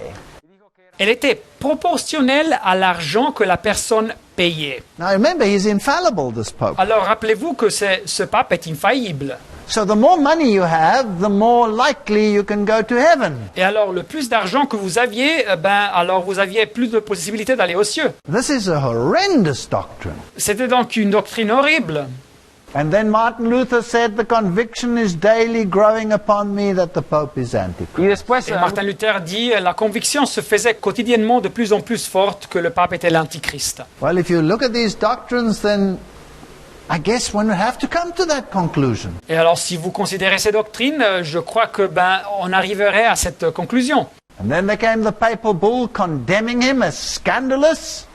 elle était proportionnelle à l'argent que la personne payait. Now remember, he's infallible, this Pope. Alors rappelez-vous que ce pape est infaillible. So the more money you have, the more likely you can go to heaven. Et alors le plus d'argent que vous aviez, alors vous aviez plus de possibilités d'aller aux cieux. This is a horrendous doctrine. C'était donc une doctrine horrible. And then Martin Luther said, the conviction is daily growing upon me that the Pope is Antichrist. Y después, Et Martin Luther dit, la conviction se faisait quotidiennement de plus en plus forte que le pape était l'antichrist. Well, if you look at these doctrines, then I guess one would have to come to that conclusion. Et alors si vous considérez ces doctrines, je crois que on arriverait à cette conclusion. And then there came the papal bull condemning him as scandalous.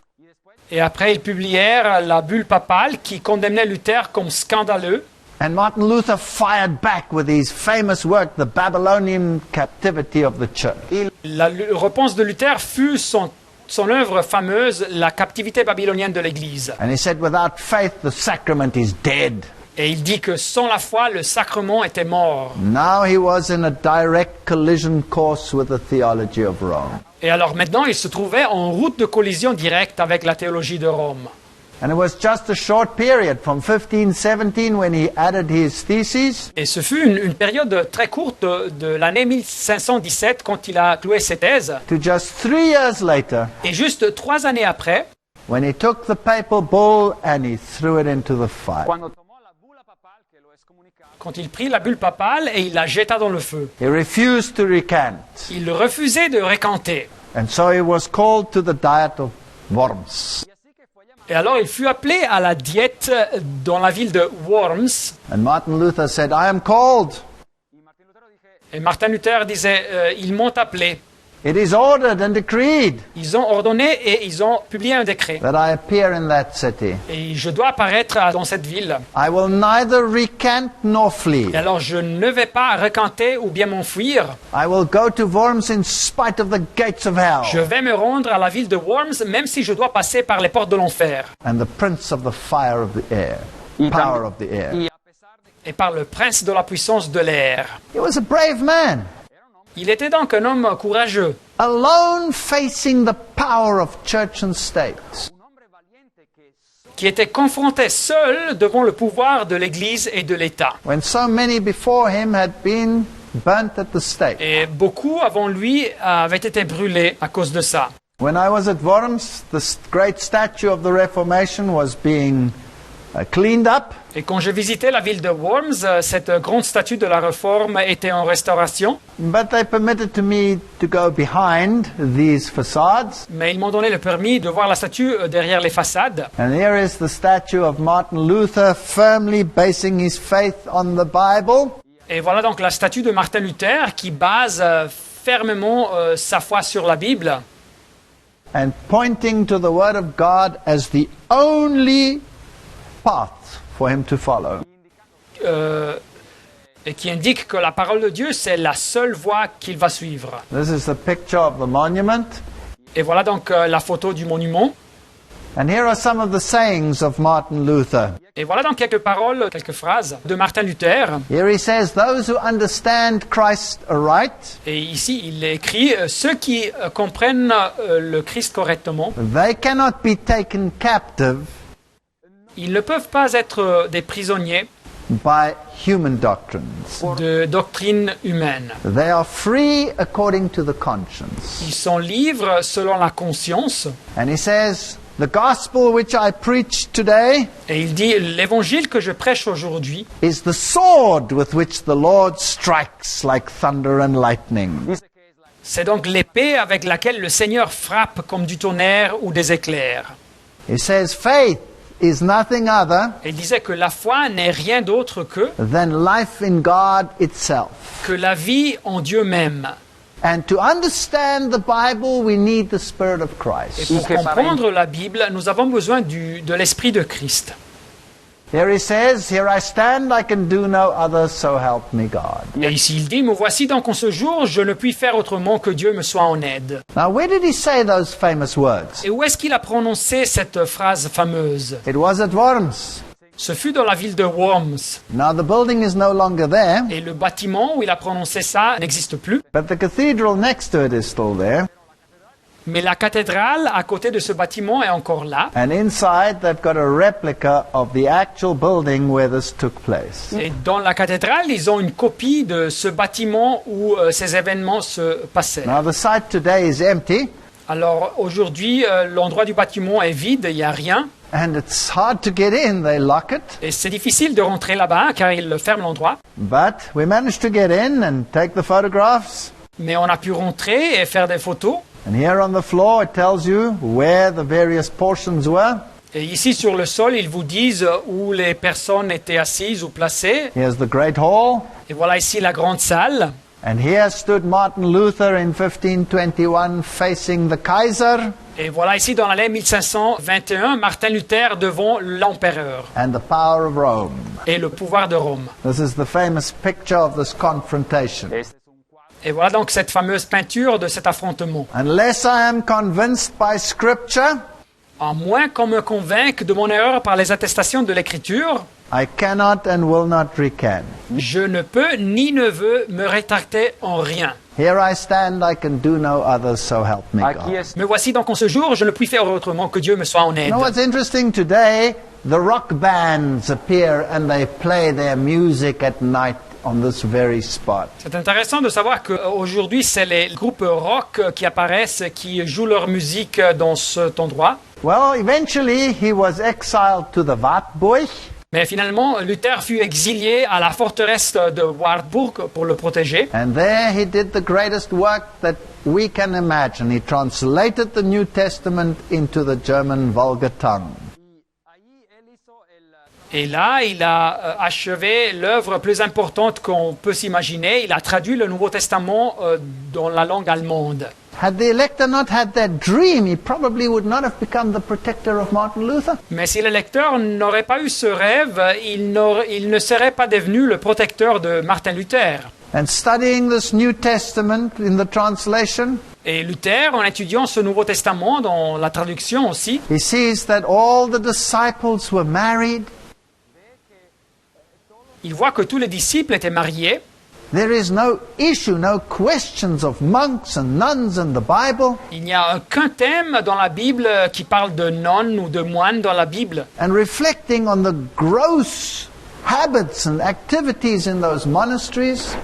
Et après, ils publièrent la bulle papale qui condamnait Luther comme scandaleux. And Martin Luther fired back with his famous work, The Babylonian Captivity of the Church. La réponse de Luther fut son œuvre fameuse, La captivité babylonienne de l'Église. And he said, without faith, the sacrament is dead. Et il dit que sans la foi, le sacrement était mort. Now he was in a direct collision course with the theology of Rome. Et alors maintenant, il se trouvait en route de collision directe avec la théologie de Rome. And it was just a short period from 1517 when he added his theses Et ce fut une période très courte de l'année 1517 quand il a cloué ses thèses. to just 3 years later Et juste 3 années après, when he took the papal bull and he threw it into the fire. cuando tomó la bula papal que lo excomunicaba, quand il prit la bulle papale et il la jeta dans le feu. He refused to recant. Il refusait de recanter. And so he was called to the diet of Worms. Et alors il fut appelé à la diète dans la ville de Worms. And Martin Luther said, I am called. Et Martin Luther disait, ils m'ont appelé. It is ordered and decreed Ils ont ordonné et ils ont publié un décret. that I appear in that city. Et je dois apparaître dans cette ville. I will neither recant nor flee. Et alors je ne vais pas recanter ou bien m'enfuir. I will go to Worms in spite of the gates of hell. Je vais me rendre à la ville de Worms même si je dois passer par les portes de l'enfer. And the prince of the fire of the air. Y Power también- of the air. y a pesar de et par le prince de la puissance de l'air. He was a brave man, Il était donc un homme courageux, alone facing the power of church and state. qui était confronté seul devant le pouvoir de l'Église et de l'État. When so many before him had been burnt at the stake. Et beaucoup avant lui avaient été brûlés à cause de ça. When I was at Worms, the great statue of the Reformation was being cleaned up. Et quand j'ai visité la ville de Worms, cette grande statue de la Réforme était en restauration, But they permitted to me to go behind these facades. mais ils m'ont donné le permis de voir la statue derrière les façades. And here is the statue of Martin Luther firmly basing his faith on the Bible. Et voilà donc la statue de Martin Luther qui base fermement sa foi sur la Bible And pointing to the Word of God as the only path for him to follow. et qui indique que la parole de Dieu, c'est la seule voie qu'il va suivre. This is the picture of the monument. Et voilà donc la photo du monument. And here are some of the sayings of Martin Luther. Et voilà donc quelques paroles, quelques phrases de Martin Luther. Here he says, those who understand Christ aright, Et ici, il écrit ceux qui comprennent le Christ correctement, they cannot be taken captive ils ne peuvent pas être des prisonniers by human doctrines. de doctrines humaines. They are free according to the conscience. Ils sont libres selon la conscience. And he says, the gospel which I preach today Et il dit, l'évangile que je prêche aujourd'hui is the sword with which the Lord strikes like thunder and lightning. c'est donc l'épée avec laquelle le Seigneur frappe comme du tonnerre ou des éclairs. He says, faith is nothing other Et il disait que la foi n'est rien d'autre than life in God itself. que la vie en Dieu même. And to understand the Bible, we need the Spirit of Et Christ. pour comprendre la Bible, nous avons besoin de l'Esprit de Christ. Here he says, here I stand, I can do no other, so help me God. Et ici il dit, me voici donc en ce jour, je ne puis faire autrement que Dieu me soit en aide. Now, where did he say those famous words? Et où est-ce qu'il a prononcé cette phrase fameuse? It was at Worms. Ce fut dans la ville de Worms. Now, the building is no longer there, Et le bâtiment où il a prononcé ça n'existe plus. but the cathedral next to it is still there. Mais la cathédrale à côté de ce bâtiment est encore là. And inside, they've got a replica of the actual building where this took place. Et dans la cathédrale, ils ont une copie de ce bâtiment où ces événements se passaient. Now, the site today is empty, Alors aujourd'hui, l'endroit du bâtiment est vide, il n'y a rien. and it's hard to get in. They lock it. Et c'est difficile de rentrer là-bas car ils ferment l'endroit. But we managed to get in and take the photographs. Mais on a pu rentrer et faire des photos. And here on the floor, it tells you where the various portions were. Et ici sur le sol, ils vous disent où les personnes étaient assises ou placées. Here's the Great Hall. Et voilà ici la grande salle. And here stood Martin Luther in 1521 facing the Kaiser Et voilà ici dans l'année 1521, Martin Luther devant l'empereur and the power of Rome. et le pouvoir de Rome. This is the famous picture of this confrontation. Et voilà donc cette fameuse peinture de cet affrontement. Unless I am convinced by Scripture, À moins qu'on me convainque de mon erreur par les attestations de l'Écriture, I cannot and will not recant. je ne peux ni ne veux me rétracter en rien. Here I stand, I can do no other, so help me Aquí God. es, Me voici donc en ce jour, je ne puis faire autrement que Dieu me soit en aide. You know what's interesting today? The rock bands appear and they play their music at night on this very spot. C'est intéressant de savoir qu'aujourd'hui, c'est les groupes rock qui apparaissent, qui jouent leur musique dans cet endroit. Well, eventually he was exiled to the Wartburg, Mais finalement, Luther fut exilé à la forteresse de Wartburg pour le protéger. and there he did the greatest work that we can imagine. He translated the New Testament into the German vulgar tongue. Et là, il a achevé l'œuvre plus importante qu'on peut s'imaginer. Il a traduit le Nouveau Testament dans la langue allemande. Had the elector not had that dream, he probably would not have become the protector of Martin Luther. Mais si le lecteur n'aurait pas eu ce rêve, il ne serait pas devenu le protecteur de Martin Luther. And studying this New Testament in the translation, Et Luther, en étudiant ce Nouveau Testament dans la traduction aussi, he sees that all the disciples were married. Il voit que tous les disciples étaient mariés. There is no issue, no questions of monks and nuns in the Bible. Il n'y a aucun thème dans la Bible qui parle de nonnes ou de moines dans la Bible. And reflecting on the gross habits and activities in those monasteries,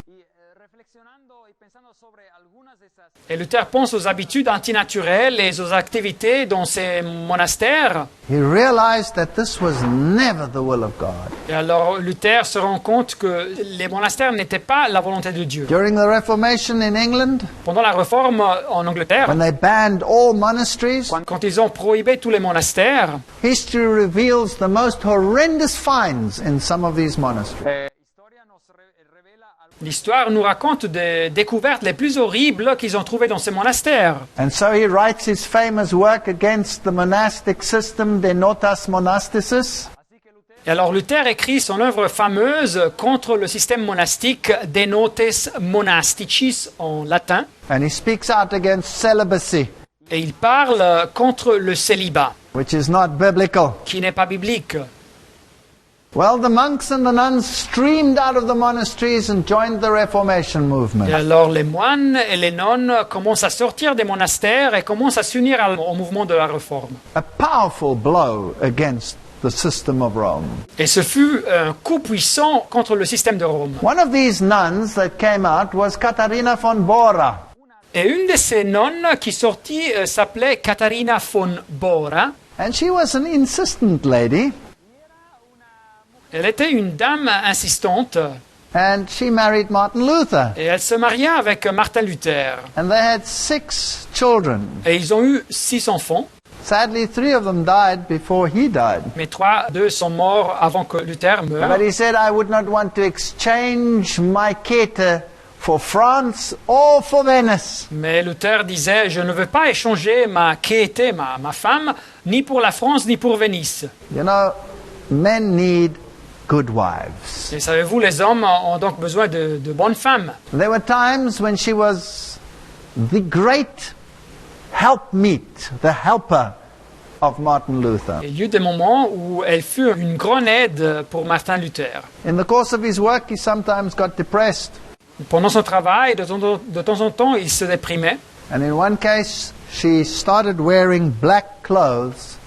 Reflexionando y pensando sobre algunas de esas Et Luther pense aux habitudes antinaturelles et aux activités dans ces monastères. he realized that this was never the will of God. Et alors Luther se rend compte que les monastères n'étaient pas la volonté de Dieu. During the Reformation in England, Pendant la Réforme en Angleterre, when they banned all monasteries, quand ils ont prohibé tous les monastères, history reveals the most horrendous finds in some of these monasteries. historia nos revela l'histoire nous raconte des découvertes les plus horribles qu'ils ont trouvées dans ces monastères. And so he writes his famous work against the monastic system, De Notas Monasticis. Et alors Luther écrit son œuvre fameuse contre le système monastique De Notes Monasticis en latin. And he speaks out against celibacy, Et il parle contre le célibat, which is not biblical. qui n'est pas biblique. Well, the monks and the nuns streamed out of the monasteries and joined the Reformation movement. Et alors les moines et les nonnes commencent à sortir des monastères et commencent à s'unir au mouvement de la Réforme. A powerful blow against the system of Rome. Et ce fut un coup puissant contre le système de Rome. One of these nuns that came out was Katharina von Bora. Et une de ces nonnes qui sortit s'appelait Katharina von Bora. And she was an insistent lady, Elle était une dame insistante and she married Martin Luther. et elle se maria avec Martin Luther. And they had 6 children. Et ils ont eu 6 enfants, Sadly, 3 of them died before he died. mais 3 d'eux sont morts avant que Luther meure. But he said, I would not want to exchange my Käthe for France or for Venice. Mais Luther disait, je ne veux pas échanger ma Käthe, ma femme, ni pour la France, ni pour Venise. You know, men need good wives. Et savez-vous, les hommes ont donc besoin de bonnes femmes. There were times when she was the great helpmeet, the helper of Martin Luther. Il y eut des moments où elle fut une grande aide pour Martin Luther. In the course of his work, he sometimes got depressed. Pendant son travail, de temps en temps, il se déprimait. And in one case, she started wearing black clothes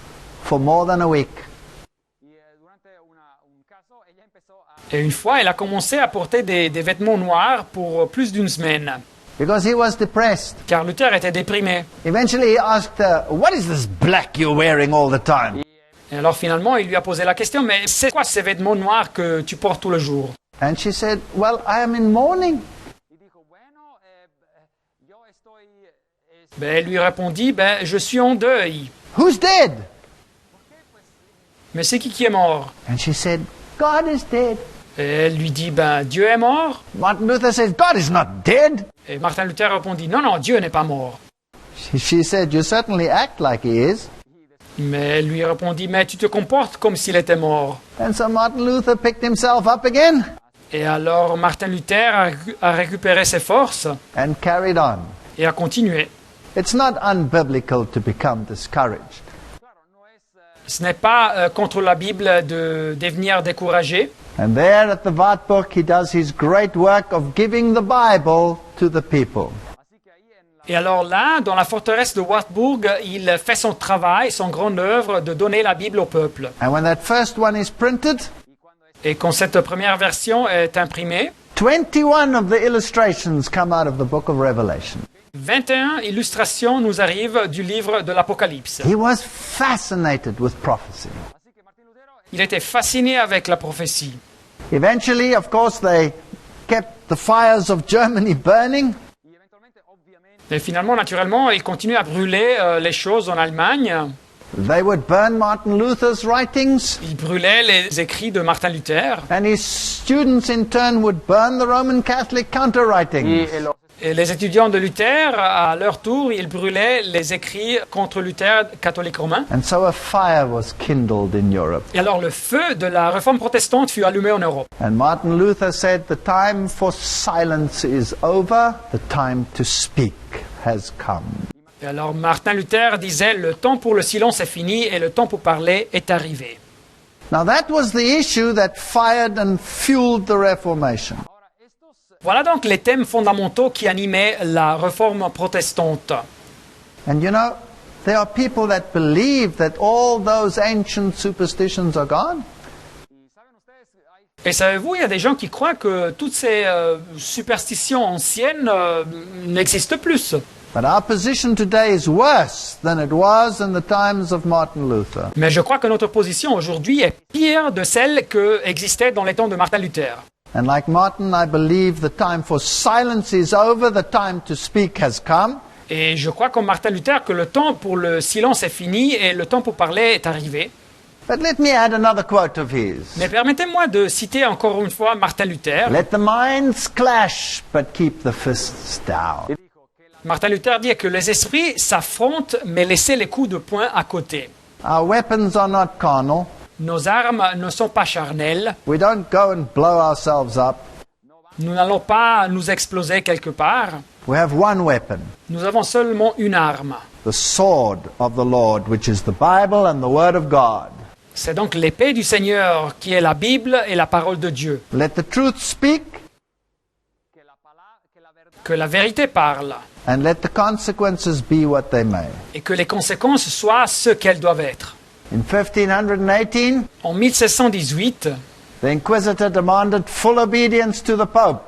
for more than a week. y durante un caso ella empezó a Et une fois, elle a commencé à porter des vêtements noirs pour plus d'une semaine, Because he was depressed. car Luther était déprimé. Eventually he asked her, what is this black you're wearing all the time? Et alors finalement, il lui a posé la question, mais c'est quoi ces vêtements noirs que tu portes tout le jour? And she said, well, I am in mourning. y dijo, bueno, yo estoy Ben, elle lui répondit, je suis en deuil. Who's dead? Mais c'est qui est mort? And she said, God is dead. Et elle lui dit, Dieu est mort? Martin Luther says, God is not dead. Et Martin Luther répondit, non, Dieu n'est pas mort. She said, you certainly act like he is. Mais elle lui répondit, mais tu te comportes comme s'il était mort. And so Martin Luther picked himself up again Et alors Martin Luther a récupéré ses forces and carried on. et a continué. It's not unbiblical to become discouraged. Ce n'est pas contre la Bible de devenir découragé. And there at the Wartburg, he does his great work of giving the Bible to the people. Et alors là, dans la forteresse de Wartburg, il fait son travail, son grande œuvre de donner la Bible au peuple. And when that first one is printed, Et quand cette première version est imprimée, 21 of the illustrations come out of the book of Revelation. 21 illustrations nous arrivent du livre de l'Apocalypse. He was fascinated with prophecy. Il était fasciné avec la prophétie. Eventually, of course, they kept the fires of Germany burning. y eventualmente obviamente Et finalement, naturellement, il continue à brûler les choses en Allemagne. They would burn Martin Luther's writings, Il brûlait les écrits de Martin Luther. and his students in turn would burn the Roman Catholic counter-writings. Et les étudiants de Luther, à leur tour, ils brûlaient les écrits contre Luther, catholique romain. And so a fire was kindled in Europe. Et alors le feu de la réforme protestante fut allumé en Europe. And Martin Luther said, the time for silence is over, the time to speak has come. Et alors Martin Luther disait, le temps pour le silence est fini et le temps pour parler est arrivé. Now that was the issue that fired and fueled the Reformation. Ahora, estos Voilà donc les thèmes fondamentaux qui animaient la réforme protestante. And you know, there are people that believe that all those ancient superstitions are gone. y saben ustedes, hay Et savez-vous, il y a des gens qui croient que toutes ces superstitions anciennes n'existent plus. But our position today is worse than it was in the times of Martin Luther. Mais je crois que notre position aujourd'hui est pire de celle qui existait dans les temps de Martin Luther. And like Martin, I believe the time for silence is over, the time to speak has come. Et je crois comme Martin Luther que le temps pour le silence est fini et le temps pour parler est arrivé. But let me add another quote of his. Mais permettez-moi de citer encore une fois Martin Luther. Let the minds clash, but keep the fists down. Martin Luther dit que les esprits s'affrontent, mais laissez les coups de poing à côté. Our weapons are not carnal. Nos armes ne sont pas charnelles. We don't go and blow ourselves up. Nous n'allons pas nous exploser quelque part. We have one weapon, Nous avons seulement une arme. the sword of the Lord, which is the Bible and the Word of God. C'est donc l'épée du Seigneur qui est la Bible et la parole de Dieu. Let the truth speak, que la verdad Que la vérité parle and let the consequences be what they may. et que les conséquences soient ce qu'elles doivent être. In 1518, En 1618, the Inquisitor demanded full obedience to the Pope.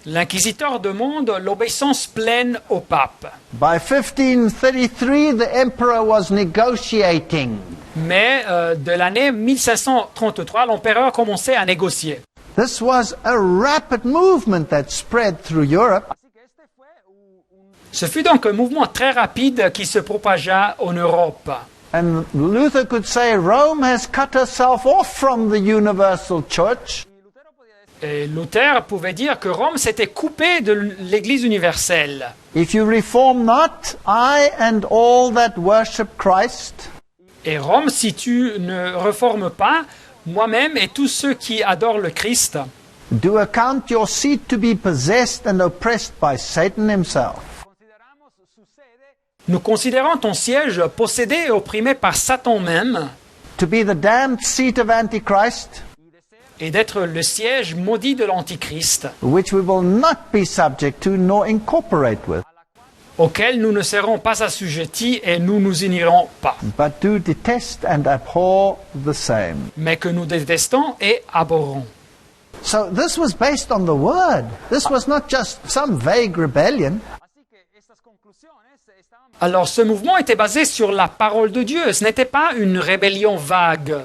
l'inquisiteur demande l'obéissance pleine au pape. By 1533, the Emperor was negotiating. Mais de l'année 1533, l'empereur commençait à négocier. This was a rapid movement that spread through Europe. Así que este fue un Ce fut donc un mouvement très rapide qui se propagea en Europe. And Luther could say Rome has cut herself off from the universal church. y Lutero podía decir, Et Luther pouvait dire que Rome s'était coupée de l'Église universelle. If you reform not, I and all that worship Christ Et Rome, si tu ne réformes pas, moi-même et tous ceux qui adorent le Christ, do account your seat to be possessed and oppressed by Satan himself. consideramos su sede nous considérons ton siège possédé et opprimé par Satan même, To be the damned seat of Antichrist, y de ser et d'être le siège maudit de l'Antichrist, which we will not be subject to nor incorporate with, auquel nous ne serons pas assujettis et nous nous unirons pas, but do detest and abhor the same. mais que nous détestons et abhorrons. So this was based on the word. This was not just some vague rebellion. así que estas conclusiones estaban Alors ce mouvement était basé sur la parole de Dieu, ce n'était pas une rébellion vague.